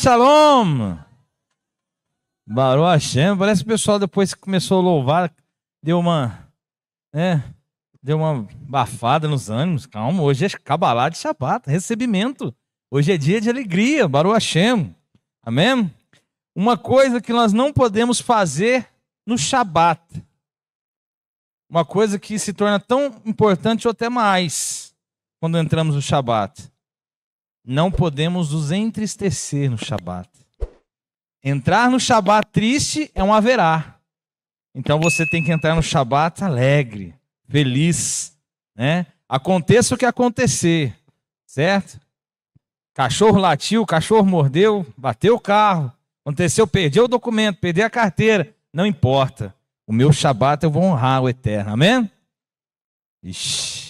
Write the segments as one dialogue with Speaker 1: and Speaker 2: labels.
Speaker 1: Shalom! Baruch Hashem. Parece que o pessoal, depois que começou a louvar, deu uma bafada nos ânimos. Calma, hoje é Kabbalah de Shabbat, recebimento. Hoje é dia de alegria, Baruch Hashem. Amém? Uma coisa que nós não podemos fazer no Shabbat. Uma coisa que se torna tão importante ou até mais quando entramos no Shabbat. Não podemos nos entristecer no Shabbat. Entrar no Shabbat triste é um haverá. Então você tem que entrar no Shabbat alegre, feliz, né? Aconteça o que acontecer, certo? Cachorro latiu, cachorro mordeu, bateu o carro, aconteceu, perdeu o documento, perdeu a carteira, não importa. O meu Shabbat eu vou honrar o Eterno, amém? Ixi.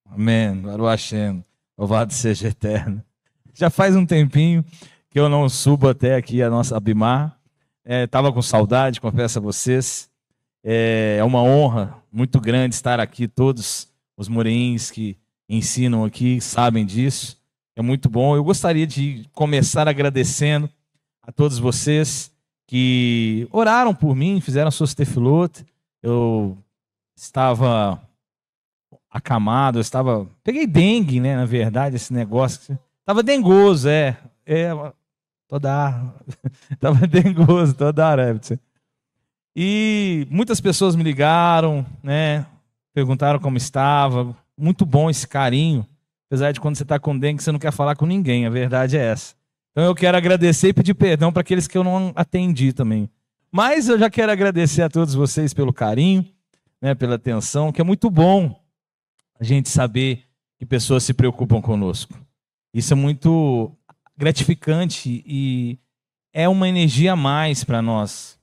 Speaker 1: Amém, Baruch Hashem, louvado seja Eterno. Já faz um tempinho que eu não subo até aqui a nossa Abimar. Estava com saudade, confesso a vocês. É uma honra muito grande estar aqui, todos os moreins que ensinam aqui sabem disso. É muito bom. Eu gostaria de começar agradecendo a todos vocês que oraram por mim, fizeram suas tefilot. Eu estava acamado, peguei dengue, né, na verdade, esse negócio. Estava dengoso, Estava dengoso, toda hora. E muitas pessoas me ligaram, né, perguntaram como estava. Muito bom esse carinho. Apesar de quando você está com dengue, você não quer falar com ninguém, a verdade é essa. Então eu quero agradecer e pedir perdão para aqueles que eu não atendi também. Mas eu já quero agradecer a todos vocês pelo carinho, né, pela atenção, que é muito bom a gente saber que pessoas se preocupam conosco. Isso é muito gratificante e é uma energia a mais para nós.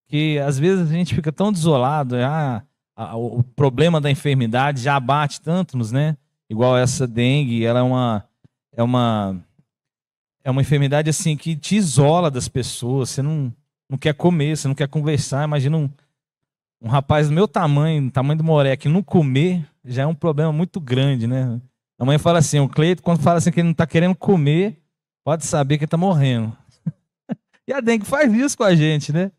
Speaker 1: Porque às vezes a gente fica tão desolado, o problema da enfermidade já abate tanto-nos, né? Igual essa dengue, ela é uma enfermidade assim que te isola das pessoas. Você não quer comer, você não quer conversar. Imagina um rapaz do meu tamanho do Moré, que não comer já é um problema muito grande, né? A mãe fala assim, o Cleito, quando fala assim que ele não está querendo comer, pode saber que ele está morrendo. E a dengue faz isso com a gente, né?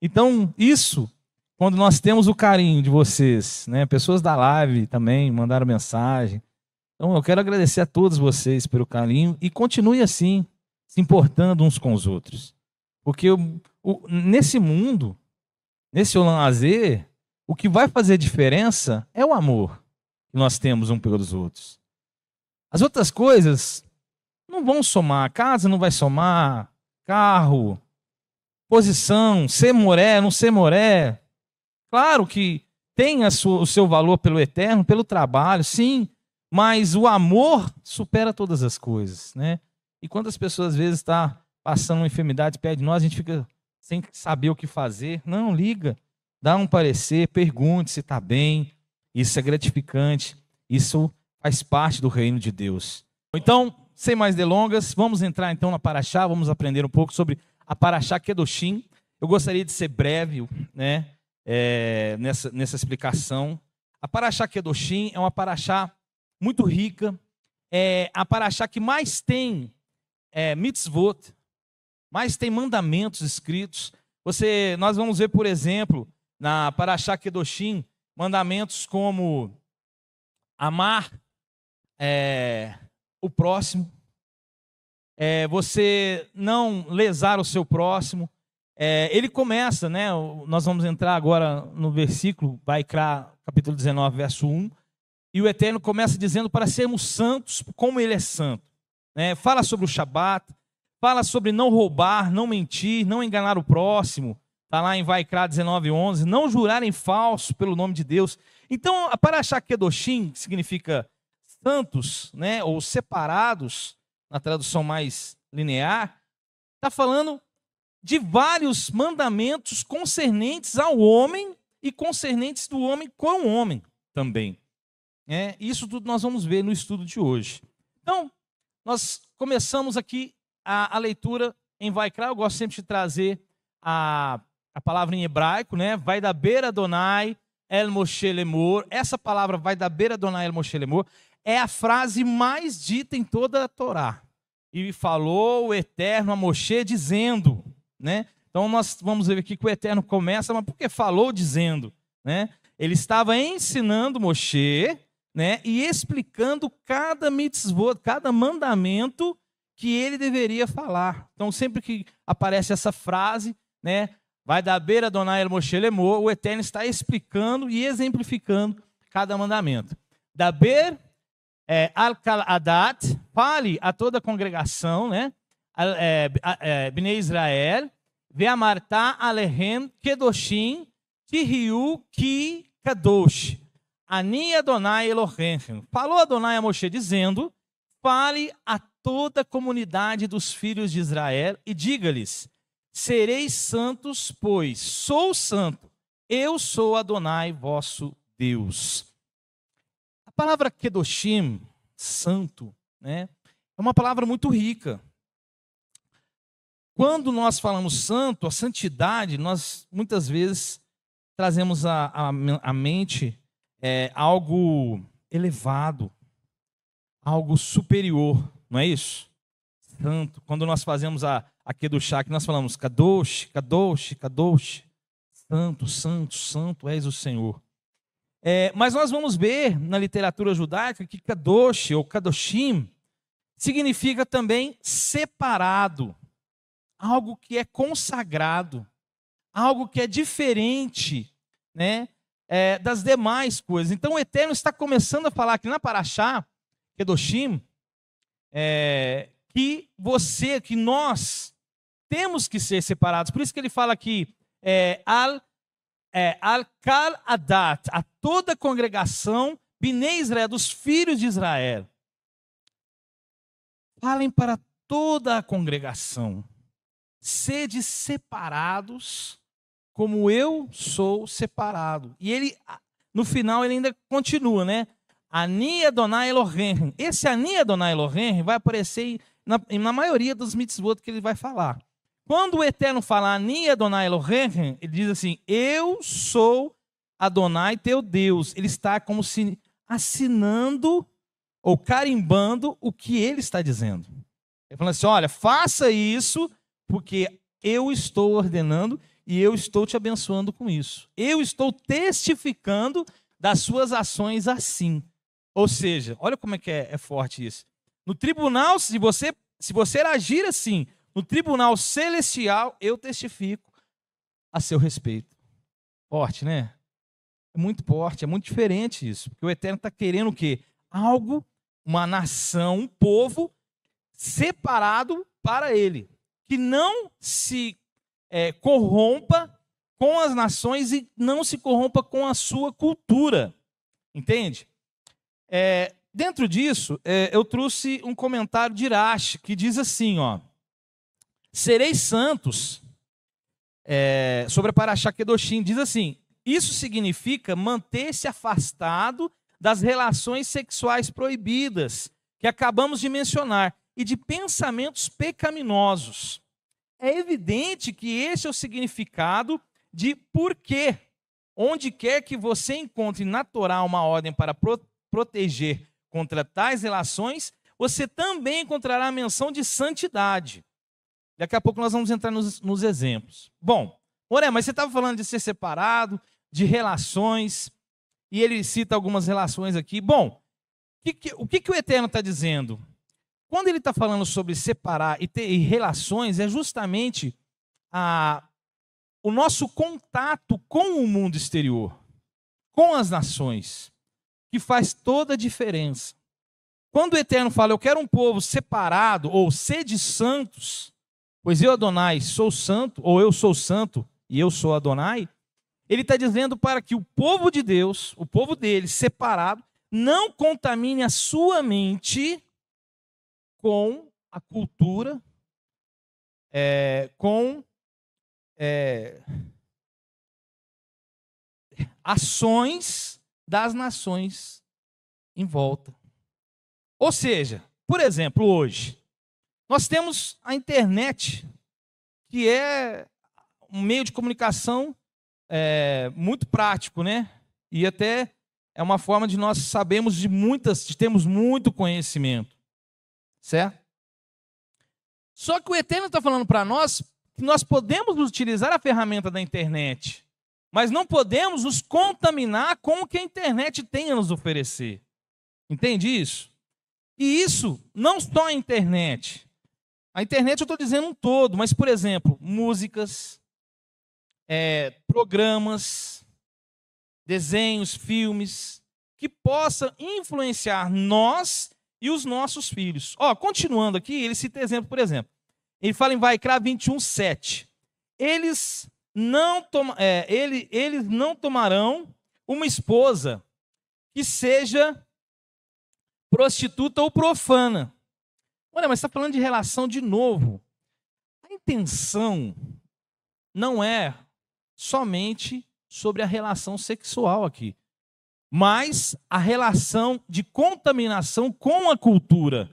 Speaker 1: Então, isso, quando nós temos o carinho de vocês, né? Pessoas da live também mandaram mensagem. Então, eu quero agradecer a todos vocês pelo carinho e continue assim, se importando uns com os outros. Porque nesse mundo, nesse lazer, o que vai fazer diferença é o amor que nós temos um pelos outros. As outras coisas não vão somar. A casa não vai somar, carro, posição, ser moré, não ser moré. Claro que tem o seu valor pelo eterno, pelo trabalho, sim, mas o amor supera todas as coisas, né? E quando as pessoas às vezes estão passando uma enfermidade perto de nós, a gente fica sem saber o que fazer. Não, liga, dá um parecer, pergunte se está bem. Isso é gratificante, isso faz parte do reino de Deus. Então, sem mais delongas, vamos entrar então na Paraxá, vamos aprender um pouco sobre a Paraxá Kedoshim. Eu gostaria de ser breve, né, nessa explicação. A Paraxá Kedoshim é uma Paraxá muito rica, é a Paraxá que mais tem mitzvot, mais tem mandamentos escritos. Nós vamos ver, por exemplo, na Paraxá Kedoshim, mandamentos como amar o próximo, você não lesar o seu próximo. Ele começa, né? Nós vamos entrar agora no versículo, Vaikra, capítulo 19, verso 1, e o Eterno começa dizendo para sermos santos como Ele é santo. Né? Fala sobre o Shabat, fala sobre não roubar, não mentir, não enganar o próximo. Está lá em Vaikra 19, 11, não jurar em falso pelo nome de Deus. Então, a Paraxá Kedoshim significa santos, né, ou separados, na tradução mais linear, está falando de vários mandamentos concernentes ao homem e concernentes do homem com o homem também. Isso tudo nós vamos ver no estudo de hoje. Então, nós começamos aqui a leitura em Vaikra. Eu gosto sempre de trazer a palavra em hebraico, né? Vai da beira Adonai El Moshe Lemor. Essa palavra vai da beira Adonai El Moshe Lemor. é a frase mais dita em toda a Torá. E falou o Eterno a Moshe dizendo, né? Então nós vamos ver aqui que o Eterno começa, mas por que falou dizendo, né? Ele estava ensinando Moshe, né? E explicando cada mitzvot, cada mandamento que ele deveria falar. Então sempre que aparece essa frase, né? Vai da beira Adonai el Moshe lemor, o Eterno está explicando e exemplificando cada mandamento. Daber al-kal adat, fale a toda a congregação, né? Bnei Israel, ve'amarta alehem kedoshim tihiu ki kadosh, ani Adonai Elohim. Falou Adonai a Moshe dizendo, fale a toda a comunidade dos filhos de Israel e diga-lhes, sereis santos, pois sou santo, eu sou Adonai vosso Deus. A palavra kedoshim, santo, né, é uma palavra muito rica. Quando nós falamos santo, a santidade, nós muitas vezes trazemos à mente algo elevado, algo superior, não é isso? Santo. Quando nós fazemos a Kedushá, que nós falamos Kadosh, Kadosh, Kadosh, santo, santo, santo és o Senhor. Mas nós vamos ver na literatura judaica que Kadosh ou Kadoshim significa também separado, algo que é consagrado, algo que é diferente, né, das demais coisas. Então o Eterno está começando a falar aqui na Parashá, Kedoshim, que nós temos que ser separados. Por isso que ele fala aqui, al-kal adat, a toda a congregação, Bnei Israel, dos filhos de Israel. Falem para toda a congregação, sede separados, como eu sou separado. E ele, no final, ele ainda continua, né? Ani Adonai Elohim. Esse Ani Adonai Elohim vai aparecer na maioria dos mitzvot que ele vai falar. Quando o Eterno fala Ani Adonai Elohim, ele diz assim, eu sou Adonai teu Deus. Ele está como se assinando ou carimbando o que ele está dizendo. Ele falando assim, olha, faça isso porque eu estou ordenando e eu estou te abençoando com isso. Eu estou testificando das suas ações assim. Ou seja, olha como é que é forte isso. No tribunal, se você agir assim, no tribunal celestial, eu testifico a seu respeito. Forte, né? É muito forte, é muito diferente isso. Porque o Eterno está querendo o quê? Algo, uma nação, um povo separado para ele. Que não se corrompa com as nações e não se corrompa com a sua cultura. Entende? Dentro disso, eu trouxe um comentário de Irache, que diz assim, ó, sereis santos, sobre a Parashá Kedoshim, diz assim, isso significa manter-se afastado das relações sexuais proibidas, que acabamos de mencionar, e de pensamentos pecaminosos. É evidente que esse é o significado de porquê, onde quer que você encontre na Torá uma ordem para proteger contra tais relações, você também encontrará a menção de santidade. Daqui a pouco nós vamos entrar nos exemplos. Bom, Moré, mas você estava falando de ser separado, de relações, e ele cita algumas relações aqui. Bom, o que o Eterno está dizendo? Quando ele está falando sobre separar e ter relações, é justamente o nosso contato com o mundo exterior, com as nações, que faz toda a diferença. Quando o Eterno fala, eu quero um povo separado, ou sede santos, pois eu, Adonai, sou santo, ou eu sou santo e eu sou Adonai, ele está dizendo para que o povo de Deus, o povo dele, separado, não contamine a sua mente com a cultura, com ações das nações em volta. Ou seja, por exemplo, hoje, nós temos a internet, que é um meio de comunicação muito prático, né? E até é uma forma de nós sabermos de termos muito conhecimento, certo? Só que o Eterno está falando para nós que nós podemos utilizar a ferramenta da internet, mas não podemos nos contaminar com o que a internet tem a nos oferecer. Entende isso? E isso não só a internet. A internet eu estou dizendo um todo, mas, por exemplo, músicas, programas, desenhos, filmes, que possam influenciar nós e os nossos filhos. Continuando aqui, ele cita exemplo, por exemplo. Ele fala em Vaikra 21:7. Eles não tomarão uma esposa que seja prostituta ou profana. Olha, mas está falando de relação de novo. A intenção não é somente sobre a relação sexual aqui, mas a relação de contaminação com a cultura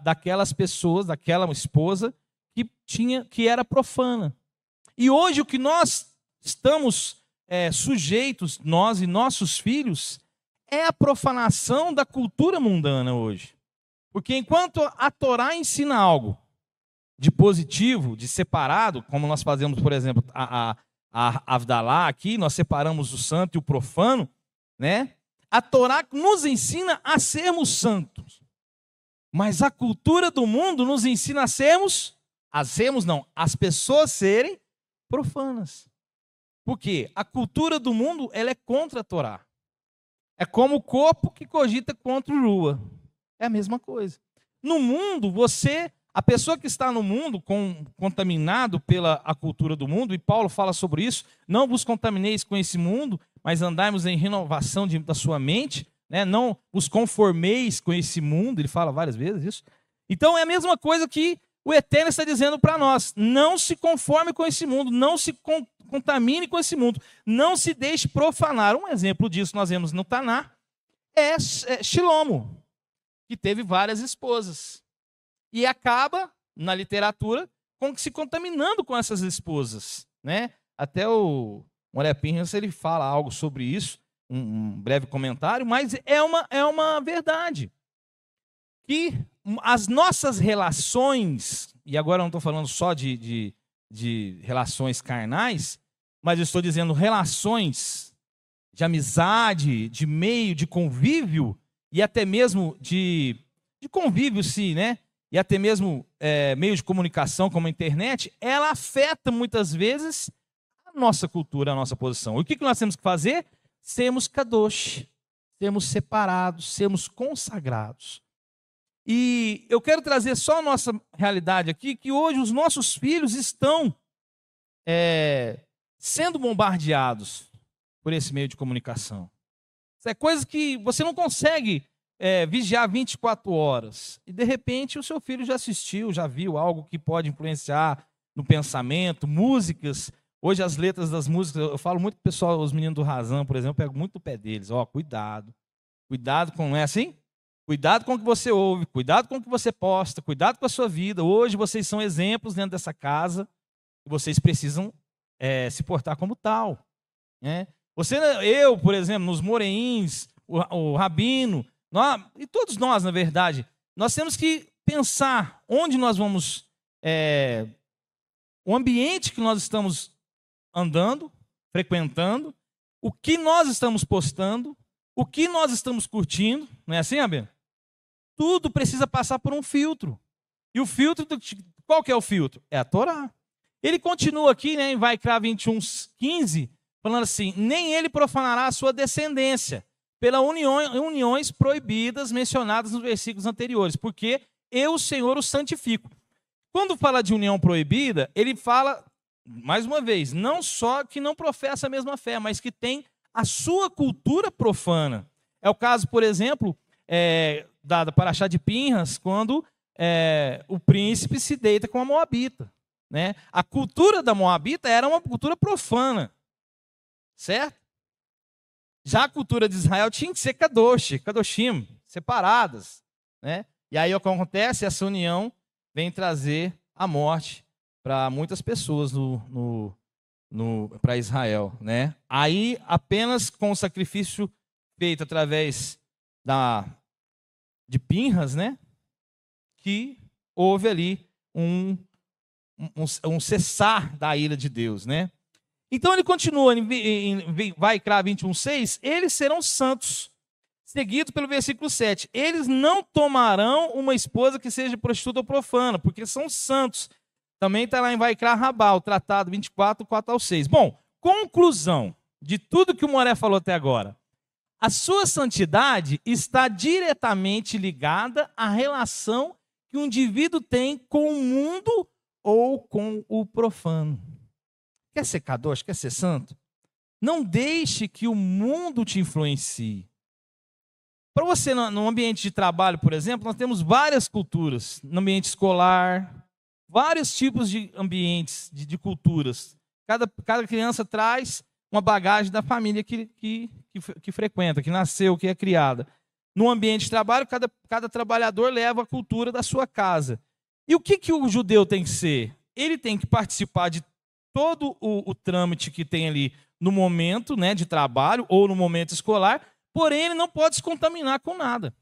Speaker 1: daquelas pessoas, daquela esposa que era profana. E hoje o que nós estamos sujeitos, nós e nossos filhos, é a profanação da cultura mundana hoje. Porque enquanto a Torá ensina algo de positivo, de separado, como nós fazemos, por exemplo, a Avdalá aqui, nós separamos o santo e o profano, né? A Torá nos ensina a sermos santos. Mas a cultura do mundo nos ensina as pessoas serem profanas. Por quê? A cultura do mundo, ela é contra a Torá. É como o corpo que cogita contra o lua. É a mesma coisa. No mundo, a pessoa que está no mundo contaminado pela a cultura do mundo, e Paulo fala sobre isso, não vos contamineis com esse mundo, mas andai-vos em renovação da sua mente, né? Não os conformeis com esse mundo, ele fala várias vezes isso. Então é a mesma coisa que o Eterno está dizendo para nós, não se conforme com esse mundo, não se contamine com esse mundo, não se deixe profanar. Um exemplo disso nós vemos no Taná, é Shilomo, que teve várias esposas. E acaba, na literatura, se contaminando com essas esposas, né? Até o Moré Pinhas, ele fala algo sobre isso, um breve comentário, mas é uma verdade. Que as nossas relações, e agora eu não estou falando só de relações carnais, mas eu estou dizendo relações de amizade, de meio, de convívio, e até mesmo de convívio, sim, né? E até mesmo meio de comunicação como a internet, ela afeta muitas vezes a nossa cultura, a nossa posição. E o que nós temos que fazer? Sermos kadosh, sermos separados, sermos consagrados. E eu quero trazer só a nossa realidade aqui, que hoje os nossos filhos estão sendo bombardeados por esse meio de comunicação. Isso é coisa que você não consegue vigiar 24 horas. E, de repente, o seu filho já assistiu, já viu algo que pode influenciar no pensamento, músicas. Hoje, as letras das músicas, eu falo muito pro pessoal, os meninos do Razan, por exemplo, eu pego muito o pé deles. Cuidado. Cuidado com, não é assim? Cuidado com o que você ouve, cuidado com o que você posta, cuidado com a sua vida. Hoje, vocês são exemplos dentro dessa casa e vocês precisam se portar como tal. Né? Eu, por exemplo, nos Moreins, o Rabino, e todos nós, na verdade, nós temos que pensar onde nós vamos, o ambiente que nós estamos andando, frequentando, o que nós estamos postando, o que nós estamos curtindo, não é assim, Abel? Tudo precisa passar por um filtro. E o filtro, qual que é o filtro? É a Torá. Ele continua aqui, né, em Vaikra 21:15, falando assim, nem ele profanará a sua descendência, pelas uniões proibidas mencionadas nos versículos anteriores, porque eu, o Senhor, o santifico. Quando fala de união proibida, ele fala, mais uma vez, não só que não professa a mesma fé, mas que tem a sua cultura profana. É o caso, por exemplo, da Paraxá de Pinhas, quando o príncipe se deita com a Moabita. Né? A cultura da Moabita era uma cultura profana, certo? Já a cultura de Israel tinha que ser kadoshim, separadas. Né? E aí o que acontece? Essa união vem trazer a morte para muitas pessoas no para Israel, né? Aí apenas com o sacrifício feito através de Pinhas, né? Que houve ali um cessar da ira de Deus, né? Então ele continua em Vaikra 21:6, eles serão santos. Seguido pelo versículo 7, eles não tomarão uma esposa que seja prostituta ou profana, porque são santos. Também está lá em Vaikra Rabá, o tratado 24, 4-6. Bom, conclusão de tudo que o Moré falou até agora. A sua santidade está diretamente ligada à relação que um indivíduo tem com o mundo ou com o profano. Quer ser kadosh? Quer ser santo? Não deixe que o mundo te influencie. Para você, no ambiente de trabalho, por exemplo, nós temos várias culturas. No ambiente escolar, vários tipos de ambientes, de culturas. Cada criança traz uma bagagem da família que frequenta, que nasceu, que é criada. No ambiente de trabalho, cada trabalhador leva a cultura da sua casa. E o que o judeu tem que ser? Ele tem que participar de todo o trâmite que tem ali no momento, né, de trabalho ou no momento escolar, porém ele não pode se contaminar com nada.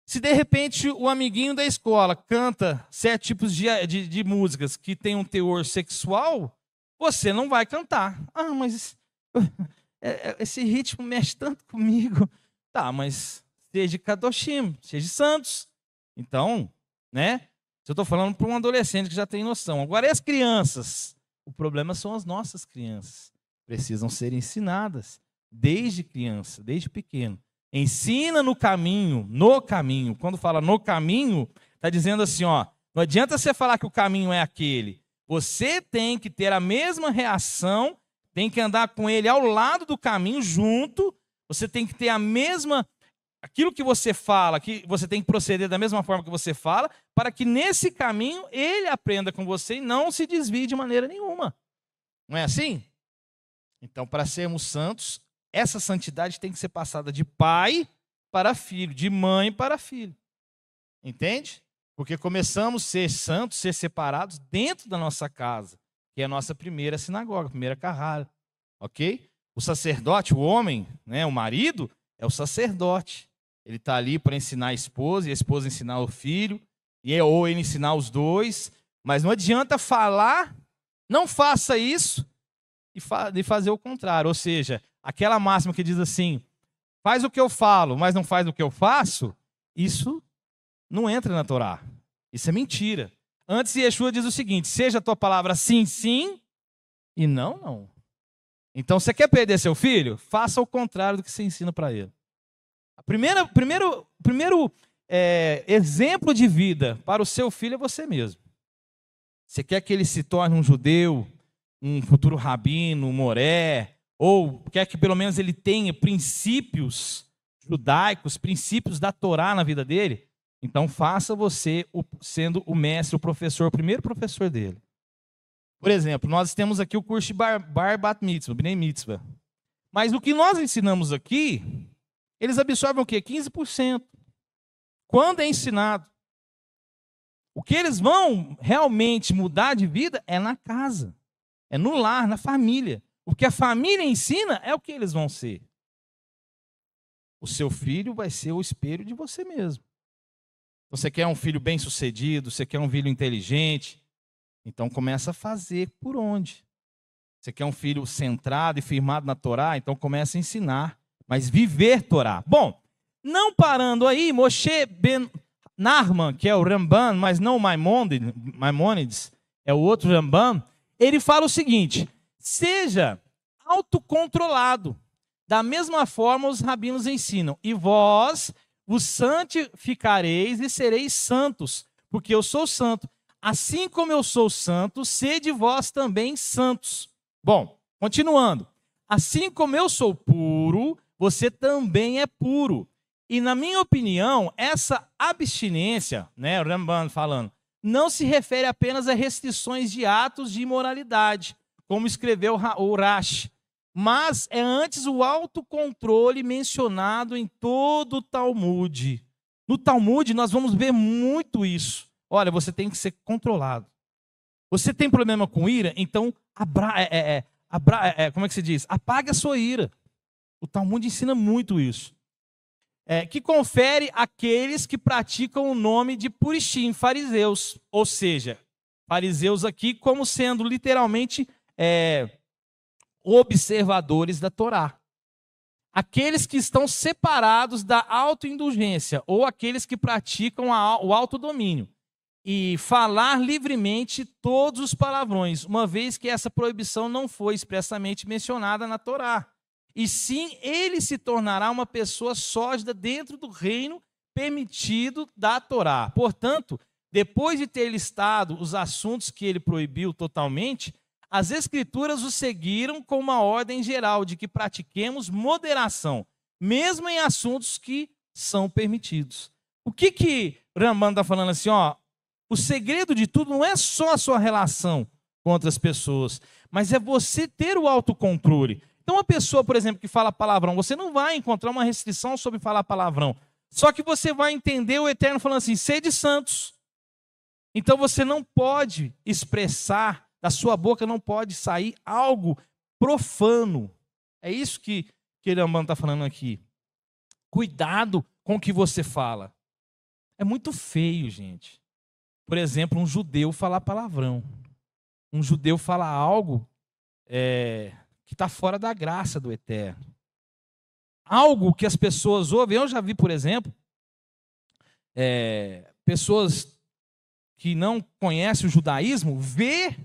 Speaker 1: Se de repente o amiguinho da escola canta 7 tipos de músicas que tem um teor sexual, você não vai cantar. Ah, mas esse ritmo mexe tanto comigo. Tá, mas seja kadoshim, seja santos. Então, né? Eu estou falando para um adolescente que já tem noção. Agora, e as crianças? O problema são as nossas crianças. Precisam ser ensinadas desde criança, desde pequeno. Ensina no caminho. Quando fala no caminho, está dizendo assim, ó, não adianta você falar que o caminho é aquele. Você tem que ter a mesma reação, tem que andar com ele ao lado do caminho, junto. Você tem que ter a mesma... Aquilo que você fala, que você tem que proceder da mesma forma que você fala, para que nesse caminho ele aprenda com você e não se desvie de maneira nenhuma. Não é assim? Então, para sermos santos, essa santidade tem que ser passada de pai para filho, de mãe para filho. Entende? Porque começamos a ser santos, ser separados dentro da nossa casa, que é a nossa primeira sinagoga, a primeira carrara. Ok? O sacerdote, o homem, né, o marido, é o sacerdote. Ele está ali para ensinar a esposa, e a esposa ensinar o filho, ou ele ensinar os dois. Mas não adianta falar, não faça isso, e fazer o contrário. Ou seja, aquela máxima que diz assim, faz o que eu falo, mas não faz o que eu faço, isso não entra na Torá. Isso é mentira. Antes, Yeshua diz o seguinte, seja a tua palavra sim, sim, e não, não. Então, você quer perder seu filho? Faça o contrário do que você ensina para ele. O primeiro exemplo de vida para o seu filho é você mesmo. Você quer que ele se torne um judeu, um futuro rabino, um moré, ou quer que pelo menos ele tenha princípios judaicos, princípios da Torá na vida dele? Então faça você sendo o mestre, o professor, o primeiro professor dele. Por exemplo, nós temos aqui o curso de Bar Bat Mitzvah, Bnei Mitzvah. Mas o que nós ensinamos aqui, eles absorvem o quê? 15%. Quando é ensinado. O que eles vão realmente mudar de vida é na casa. É no lar, na família. O que a família ensina é o que eles vão ser. O seu filho vai ser o espelho de você mesmo. Você quer um filho bem-sucedido, você quer um filho inteligente, então começa a fazer por onde. Você quer um filho centrado e firmado na Torá, então começa a ensinar, mas viver Torá. Bom, não parando aí, Moshe Ben Narman, que é o Ramban, mas não o Maimônides, é o outro Ramban, ele fala o seguinte, seja autocontrolado, da mesma forma os rabinos ensinam, e vós vos santificareis e sereis santos, porque eu sou santo. Assim como eu sou santo, sede vós também santos. Bom, continuando. Assim como eu sou puro, você também é puro. E na minha opinião, essa abstinência, né, o Ramban falando, não se refere apenas a restrições de atos de imoralidade, como escreveu o Rashi, mas é antes o autocontrole mencionado em todo o Talmud. No Talmud nós vamos ver muito isso. Olha, você tem que ser controlado. Você tem problema com ira? Então como é que se diz? Apague a sua ira. O Talmud ensina muito isso. Que confere àqueles que praticam o nome de Purishim, fariseus. Ou seja, fariseus aqui como sendo literalmente observadores da Torá. Aqueles que estão separados da autoindulgência, ou aqueles que praticam o autodomínio. E falar livremente todos os palavrões, uma vez que essa proibição não foi expressamente mencionada na Torá. E sim, ele se tornará uma pessoa sórdida dentro do reino permitido da Torá. Portanto, depois de ter listado os assuntos que ele proibiu totalmente, as Escrituras o seguiram com uma ordem geral de que pratiquemos moderação, mesmo em assuntos que são permitidos. O que Ramban está falando assim? O segredo de tudo não é só a sua relação com outras pessoas, mas é você ter o autocontrole. Então, uma pessoa, por exemplo, que fala palavrão, você não vai encontrar uma restrição sobre falar palavrão. Só que você vai entender o Eterno falando assim, sede santos. Então, você não pode expressar, da sua boca não pode sair algo profano. É isso que Ramban está falando aqui. Cuidado com o que você fala. É muito feio, gente. Por exemplo, um judeu falar palavrão. Um judeu falar algo que está fora da graça do Eterno. Algo que as pessoas ouvem. Eu já vi, por exemplo, pessoas que não conhecem o judaísmo, ver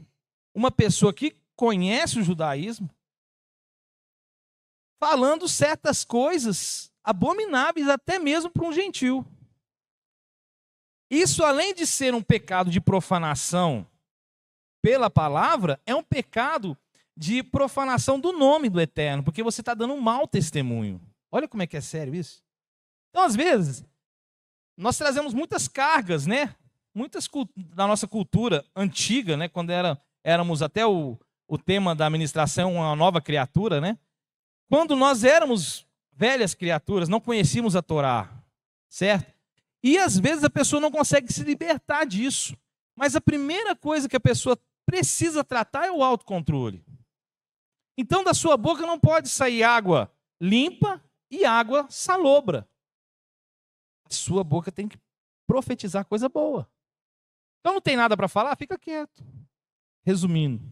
Speaker 1: uma pessoa que conhece o judaísmo falando certas coisas abomináveis até mesmo para um gentil. Isso, além de ser um pecado de profanação pela palavra, é um pecado de profanação do nome do Eterno, porque você está dando um mau testemunho. Olha como é que é sério isso. Então, às vezes, nós trazemos muitas cargas, né? Muitas da nossa cultura antiga, né? Quando éramos até o tema da administração, uma nova criatura, né? Quando nós éramos velhas criaturas, não conhecíamos a Torá, certo? E às vezes a pessoa não consegue se libertar disso. Mas a primeira coisa que a pessoa precisa tratar é o autocontrole. Então, da sua boca não pode sair água limpa e água salobra. A sua boca tem que profetizar coisa boa. Então, não tem nada para falar? Fica quieto. Resumindo,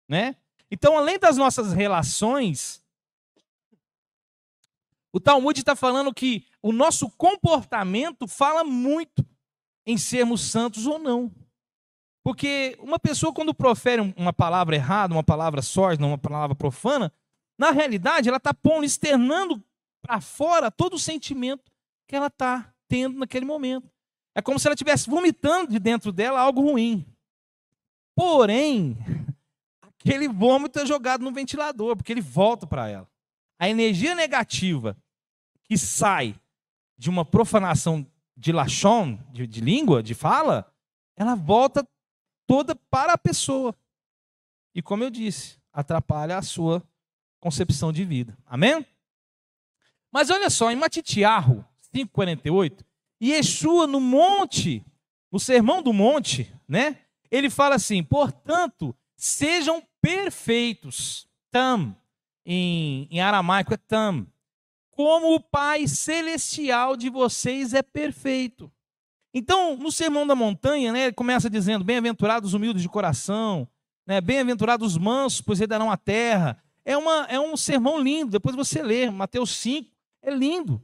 Speaker 1: né? Então, além das nossas relações, o Talmud está falando que o nosso comportamento fala muito em sermos santos ou não. Porque uma pessoa, quando profere uma palavra errada, uma palavra sórdida, uma palavra profana, na realidade, ela está externando para fora todo o sentimento que ela está tendo naquele momento. É como se ela estivesse vomitando de dentro dela algo ruim. Porém, aquele vômito é jogado no ventilador, porque ele volta para ela. A energia negativa que sai de uma profanação de lashon, de língua, de fala, ela volta toda para a pessoa. E como eu disse, atrapalha a sua concepção de vida. Amém? Mas olha só, em Matitiahu 5:48, Yeshua no monte, no Sermão do Monte, né? Ele fala assim, portanto, sejam perfeitos. Tam, em aramaico é tam. Como o Pai Celestial de vocês é perfeito. Então, no Sermão da Montanha, né, ele começa dizendo, bem-aventurados os humildes de coração, né, bem-aventurados os mansos, pois herdarão a terra. É um sermão lindo, depois você lê, Mateus 5, é lindo.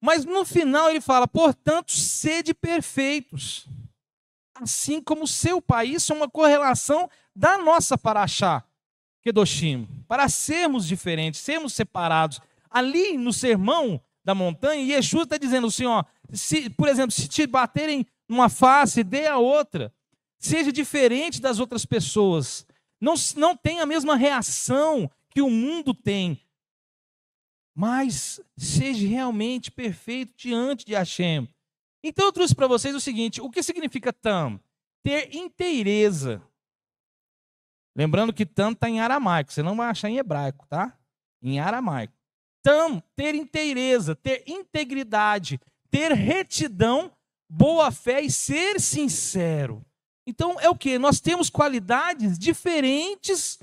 Speaker 1: Mas no final ele fala, portanto, sede perfeitos, assim como o seu Pai. Isso é uma correlação da nossa paraxá, Kedoshim, para sermos diferentes, sermos separados. Ali no Sermão da Montanha, Yeshua está dizendo assim, ó, por exemplo, se te baterem numa face, dê a outra. Seja diferente das outras pessoas. Não tenha a mesma reação que o mundo tem. Mas seja realmente perfeito diante de Hashem. Então eu trouxe para vocês o seguinte, o que significa tam? Ter inteireza. Lembrando que tam está em aramaico, você não vai achar em hebraico, tá? Em aramaico. Tam, ter inteireza, ter integridade, ter retidão, boa fé e ser sincero. Então é o quê? Nós temos qualidades diferentes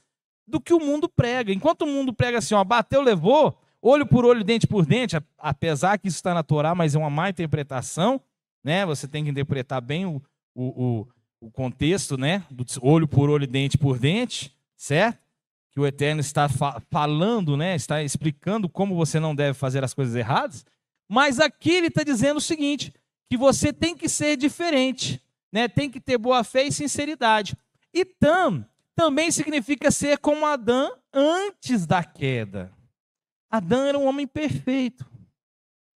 Speaker 1: do que o mundo prega. Enquanto o mundo prega assim, ó, bateu, levou, olho por olho, dente por dente, apesar que isso está na Torá, mas é uma má interpretação, né? Você tem que interpretar bem o contexto, né? Do olho por olho, dente por dente, certo? Que o Eterno está falando, né? Está explicando como você não deve fazer as coisas erradas. Mas aqui ele está dizendo o seguinte, que você tem que ser diferente, né? Tem que ter boa fé e sinceridade. E também significa ser como Adão antes da queda. Adão era um homem perfeito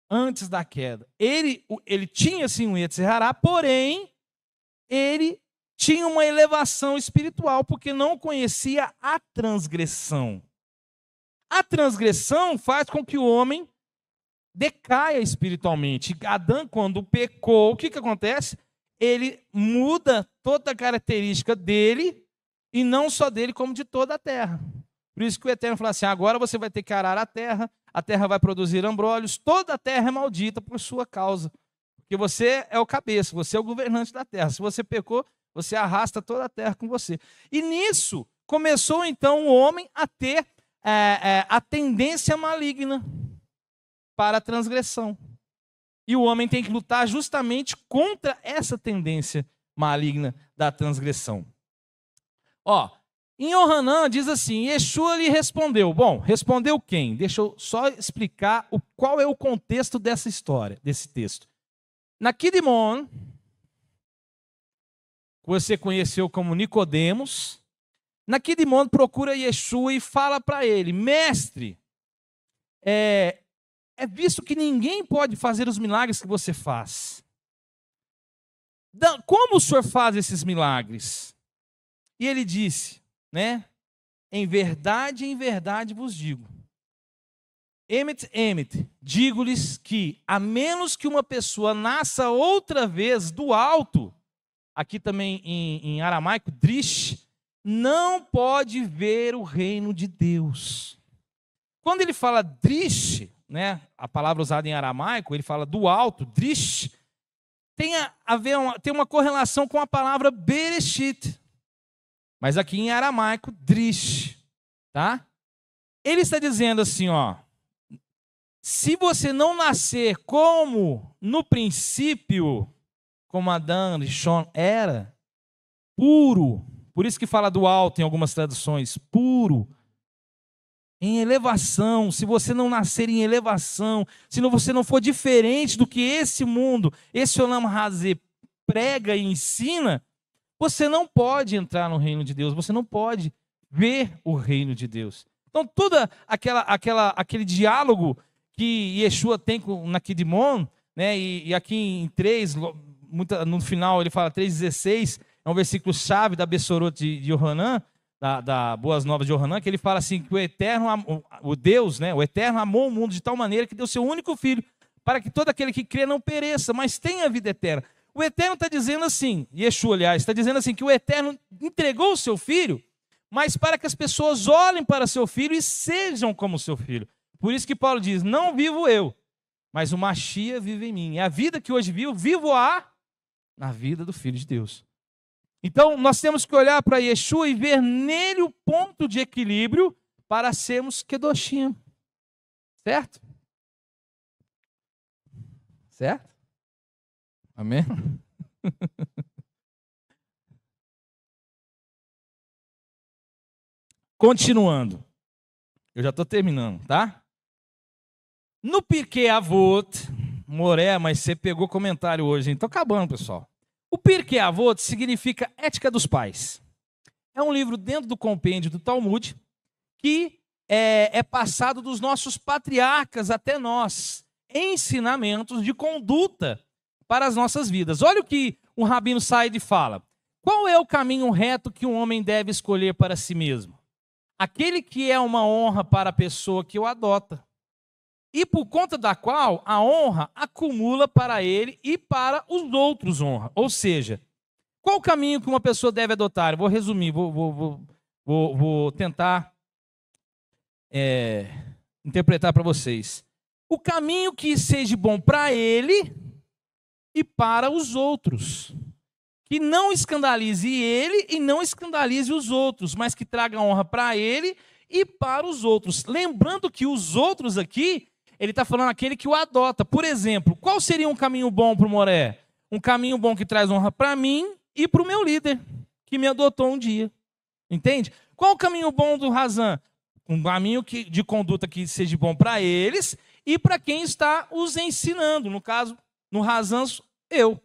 Speaker 1: antes da queda. Ele tinha sim um Yetzer Hará, porém ele tinha uma elevação espiritual porque não conhecia a transgressão. A transgressão faz com que o homem decaia espiritualmente. Adão, quando pecou, o que acontece? Ele muda toda a característica dele, e não só dele, como de toda a terra. Por isso que o Eterno fala assim, agora você vai ter que arar a terra vai produzir abrolhos, toda a terra é maldita por sua causa. Porque você é o cabeça, você é o governante da terra. Se você pecou, você arrasta toda a terra com você. E nisso, começou então o homem a ter a tendência maligna para a transgressão. E o homem tem que lutar justamente contra essa tendência maligna da transgressão. Ó, em Yohanan diz assim, Yeshua lhe respondeu. Bom, respondeu quem? Deixa eu só explicar qual é o contexto dessa história, desse texto. Na Kidmon, que você conheceu como Nicodemos, na Kidmon procura Yeshua e fala para ele, mestre, é visto que ninguém pode fazer os milagres que você faz. Como o senhor faz esses milagres? E ele disse, né? Em verdade vos digo. Emet, digo-lhes que, a menos que uma pessoa nasça outra vez do alto, aqui também em aramaico, drish, não pode ver o reino de Deus. Quando ele fala drish, né, a palavra usada em aramaico, ele fala do alto, drish, tem uma correlação com a palavra bereshit. Mas aqui em aramaico, drish, tá? Ele está dizendo assim, ó, se você não nascer como no princípio, como Adão, Rishon era, puro, por isso que fala do alto em algumas traduções, puro, em elevação, se você não nascer em elevação, se você não for diferente do que esse mundo, esse Olam Hazé prega e ensina, você não pode entrar no reino de Deus, você não pode ver o reino de Deus. Então, todo aquele diálogo que Yeshua tem na Kidmon, né, e aqui em 3, no final ele fala 3,16, é um versículo chave da Bessorot de Yohanan, da Boas Novas de Yohanan, que ele fala assim, que o Eterno, o Deus, né, o Eterno amou o mundo de tal maneira que deu seu único filho, para que todo aquele que crê não pereça, mas tenha vida eterna. O Eterno está dizendo assim, Yeshua, aliás, está dizendo assim, que o Eterno entregou o seu filho, mas para que as pessoas olhem para seu filho e sejam como seu filho. Por isso que Paulo diz, não vivo eu, mas o Mashiach vive em mim. E a vida que hoje vivo na vida do Filho de Deus. Então, nós temos que olhar para Yeshua e ver nele o ponto de equilíbrio para sermos Kedoshim. Certo? Certo? Amém? Continuando. Eu já estou terminando, tá? No Pirkei Avot, Moré, mas você pegou comentário hoje, hein? Estou acabando, pessoal. O Pirkei Avot significa Ética dos Pais. É um livro dentro do compêndio do Talmud que é passado dos nossos patriarcas até nós. Ensinamentos de conduta para as nossas vidas. Olha o que o Rabino Said fala. Qual é o caminho reto que um homem deve escolher para si mesmo? Aquele que é uma honra para a pessoa que o adota. E por conta da qual a honra acumula para ele e para os outros honra. Ou seja, qual o caminho que uma pessoa deve adotar? Eu vou resumir, vou tentar interpretar para vocês. O caminho que seja bom para ele e para os outros. que não escandalize ele e não escandalize os outros, mas que traga honra para ele e para os outros. Lembrando que os outros aqui, ele está falando aquele que o adota. Por exemplo, qual seria um caminho bom para o Moré? Um caminho bom que traz honra para mim e para o meu líder, que me adotou um dia. Entende? Qual o caminho bom do Razan? Um caminho de conduta que seja bom para eles e para quem está os ensinando. No caso, no Razan, eu.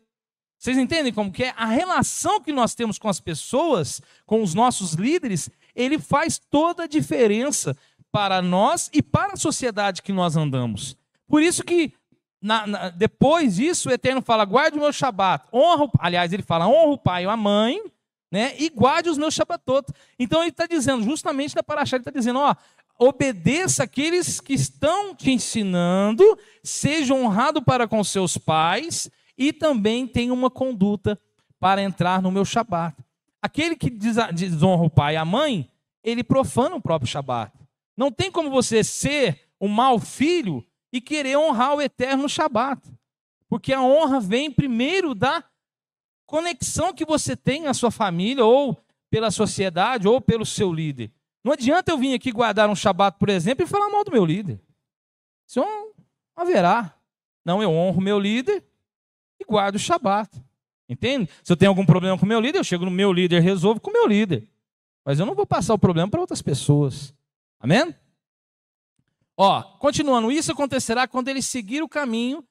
Speaker 1: Vocês entendem como que é? A relação que nós temos com as pessoas, com os nossos líderes, ele faz toda a diferença para nós e para a sociedade que nós andamos. Por isso que, depois disso, o Eterno fala, guarde o meu Shabat. Aliás, ele fala, honra o pai e a mãe, né, e guarde os meus Shabatot. Então ele está dizendo, justamente na Paraxá, ele está dizendo, ó, obedeça aqueles que estão te ensinando, seja honrado para com seus pais e também tenha uma conduta para entrar no meu Shabat. Aquele que desonra o pai e a mãe, ele profana o próprio Shabat. Não tem como você ser um mau filho e querer honrar o Eterno no Shabat. Porque a honra vem primeiro da conexão que você tem na sua família, ou pela sociedade, ou pelo seu líder. Não adianta eu vir aqui guardar um Shabat, por exemplo, e falar mal do meu líder. Isso não haverá. Não, eu honro o meu líder e guardo o Shabat. Entende? Se eu tenho algum problema com o meu líder, eu chego no meu líder e resolvo com o meu líder. Mas eu não vou passar o problema para outras pessoas. Amém? Ó, continuando, isso acontecerá quando ele seguir o caminho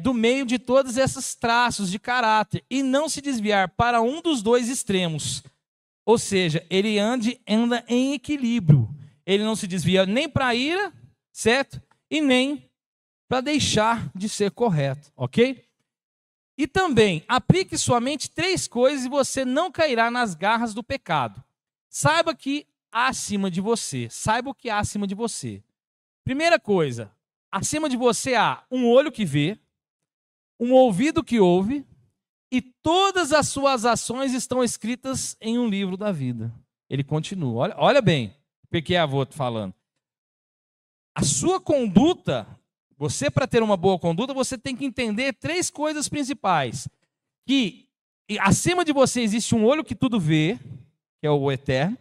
Speaker 1: do meio de todos esses traços de caráter e não se desviar para um dos dois extremos. Ou seja, ele anda em equilíbrio. Ele não se desvia nem para a ira, certo? E nem para deixar de ser correto, ok? E também, aplique somente 3 coisas e você não cairá nas garras do pecado. Saiba que há acima de você. Saiba o que há acima de você. Primeira coisa, acima de você há um olho que vê, um ouvido que ouve, e todas as suas ações estão escritas em um livro da vida. Ele continua. Olha bem, Pirkei Avot falando. A sua conduta, você para ter uma boa conduta, você tem que entender 3 coisas principais. Que acima de você existe um olho que tudo vê, que é o Eterno,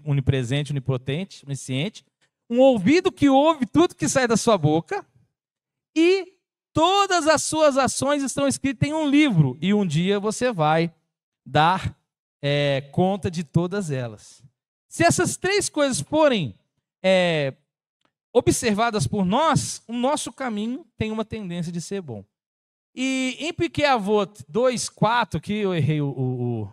Speaker 1: onipresente, onipotente, onisciente. Um ouvido que ouve tudo que sai da sua boca. E todas as suas ações estão escritas em um livro. E um dia você vai dar conta de todas elas. Se essas 3 coisas forem observadas por nós, o nosso caminho tem uma tendência de ser bom. E em Pirkei Avot 2:4, que eu errei o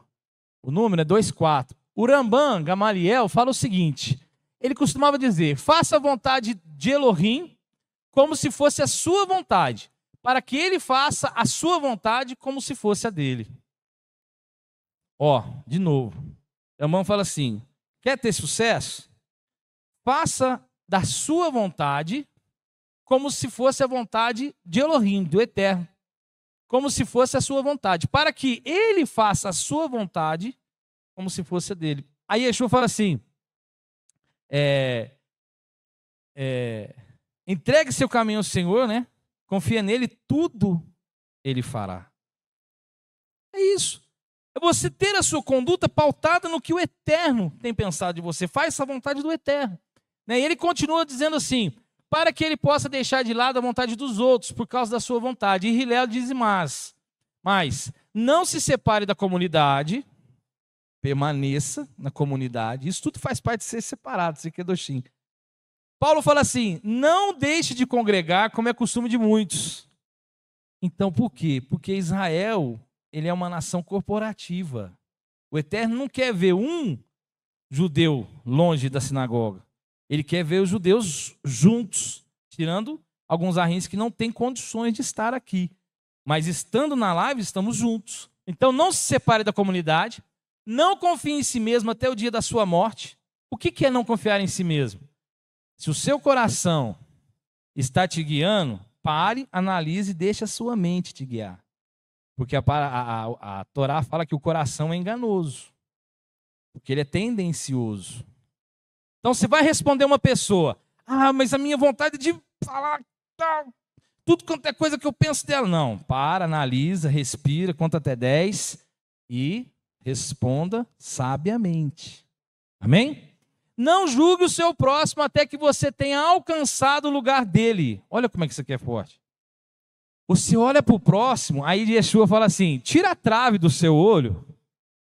Speaker 1: número, é 2:4. O Rambam Gamaliel fala o seguinte, ele costumava dizer, faça a vontade de Elohim como se fosse a sua vontade, para que ele faça a sua vontade como se fosse a dele. Ó, de novo, o Rambam fala assim, quer ter sucesso? Faça da sua vontade como se fosse a vontade de Elohim, do Eterno. Como se fosse a sua vontade, para que ele faça a sua vontade como se fosse a dele. Aí Yeshua fala assim, entregue seu caminho ao Senhor, né? Confia nele, tudo ele fará. É isso. É você ter a sua conduta pautada no que o Eterno tem pensado de você. Faz essa vontade do Eterno. Né? E ele continua dizendo assim, para que ele possa deixar de lado a vontade dos outros, por causa da sua vontade. E Hillel diz mas não se separe da comunidade, permaneça na comunidade. Isso tudo faz parte de ser separado, ser kedoshim. Paulo fala assim, não deixe de congregar como é costume de muitos. Então por quê? Porque Israel, ele é uma nação corporativa. O Eterno não quer ver um judeu longe da sinagoga. Ele quer ver os judeus juntos, tirando alguns arrins que não têm condições de estar aqui. Mas estando na live, estamos juntos. Então não se separe da comunidade, não confie em si mesmo até o dia da sua morte. O que é não confiar em si mesmo? Se o seu coração está te guiando, pare, analise e deixe a sua mente te guiar. Porque a Torá fala que o coração é enganoso, porque ele é tendencioso. Então você vai responder uma pessoa, mas a minha vontade de falar tal, tudo quanto é coisa que eu penso dela. Não, para, analisa, respira, conta até 10 e responda sabiamente. Amém? Não julgue o seu próximo até que você tenha alcançado o lugar dele. Olha como é que isso aqui é forte. Você olha para o próximo, aí Yeshua fala assim, tira a trave do seu olho,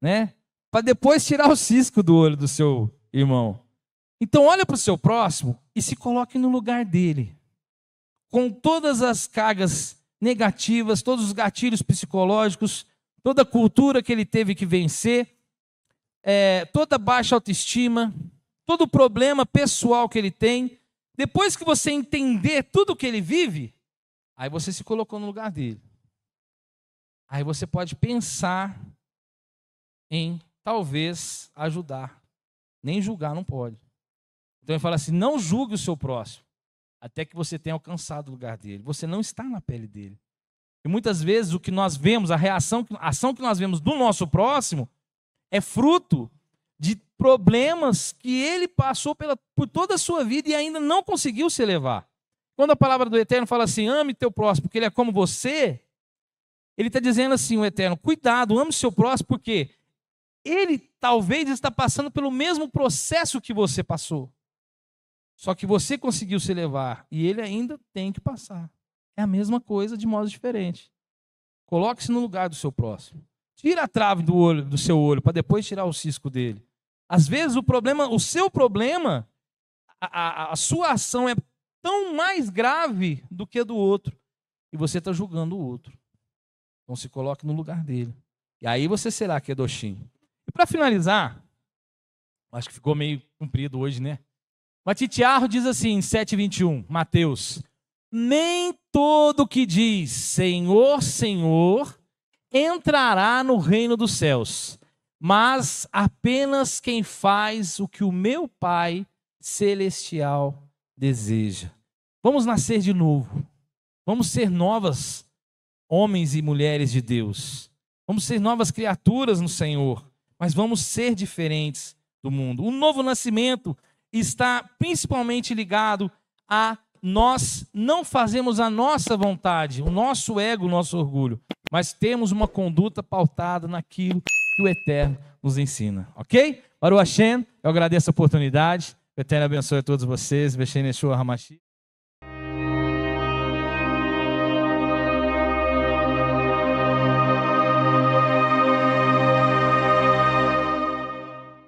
Speaker 1: né? Para depois tirar o cisco do olho do seu irmão. Então olha para o seu próximo e se coloque no lugar dele. Com todas as cargas negativas, todos os gatilhos psicológicos, toda a cultura que ele teve que vencer, toda baixa autoestima, todo o problema pessoal que ele tem. Depois que você entender tudo o que ele vive, aí você se colocou no lugar dele. Aí você pode pensar em talvez ajudar. Nem julgar não pode. Então ele fala assim, não julgue o seu próximo até que você tenha alcançado o lugar dele. Você não está na pele dele. E muitas vezes o que nós vemos, a ação que nós vemos do nosso próximo é fruto de problemas que ele passou por toda a sua vida e ainda não conseguiu se elevar. Quando a palavra do Eterno fala assim, ame teu próximo porque ele é como você, ele está dizendo assim, o Eterno, cuidado, ame o seu próximo porque ele talvez está passando pelo mesmo processo que você passou. Só que você conseguiu se elevar e ele ainda tem que passar. É a mesma coisa de modo diferente. Coloque-se no lugar do seu próximo. Tira a trave do seu olho para depois tirar o cisco dele. Às vezes o seu problema, a sua ação é tão mais grave do que a do outro. E você está julgando o outro. Então se coloque no lugar dele. E aí você será Kedoshim. E para finalizar, acho que ficou meio comprido hoje, né? Matitiarro diz assim, 7:21, Mateus. Nem todo que diz Senhor, Senhor, entrará no reino dos céus, mas apenas quem faz o que o meu Pai celestial deseja. Vamos nascer de novo. Vamos ser novas homens e mulheres de Deus. Vamos ser novas criaturas no Senhor, mas vamos ser diferentes do mundo. O novo nascimento está principalmente ligado a nós não fazemos a nossa vontade, o nosso ego, o nosso orgulho, mas temos uma conduta pautada naquilo que o Eterno nos ensina, ok? Baruch Hashem, eu agradeço a oportunidade, o Eterno abençoe a todos vocês, Beshem Yeshua HaMashiach.